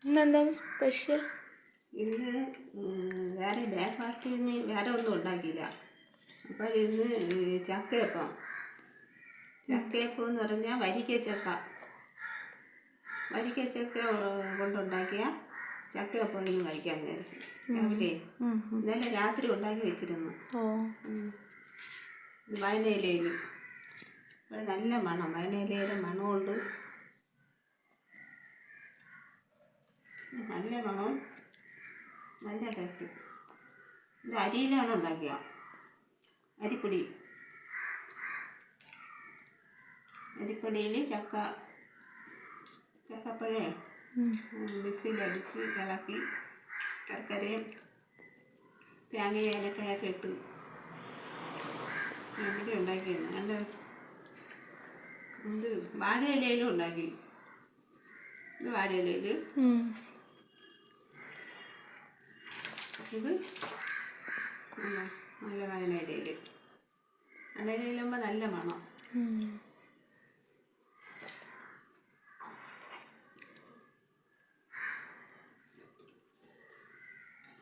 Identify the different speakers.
Speaker 1: ഇന്നെന്താണ് സ്പെഷ്യൽ?
Speaker 2: ഇന്ന് വേറെ ബ്രേക്ക്ഫാസ്റ്റിന് വേറെ ഒന്നും ഉണ്ടാക്കിയില്ല. അപ്പോൾ ഇന്ന് ചക്കയപ്പം എന്ന് പറഞ്ഞാൽ വരിക്കച്ചക്ക കൊണ്ടുണ്ടാക്കിയ ചക്കയപ്പം ഇന്ന് കഴിക്കാൻ വിചാരിച്ചു. രാവിലെ ഇന്നലെ രാത്രി ഉണ്ടാക്കി വെച്ചിരുന്നു. വയനയിലയിൽ നല്ല മണം, വയനയിലയുടെ മണമുണ്ട്. നല്ല മണവും നല്ല ടേസ്റ്റ്. ഇത് അരിയിലാണ് ഉണ്ടാക്കുക, അരിപ്പൊടിയിൽ ചക്കപ്പഴം മിക്സിയിലടിച്ച് ഇളക്കി ശർക്കരയും തേങ്ങയും ഏലക്കായൊക്കെ ഇട്ട് ഇവിടെ ഉണ്ടാക്കിയത്. നല്ല ഇത് വാഴയിലയിലും ഉണ്ടാക്കി. ഇത് വാഴയിലയിൽ, ഇത് നല്ല വയനയിലയിൽ. വയനയിലാകുമ്പോൾ നല്ല മണം.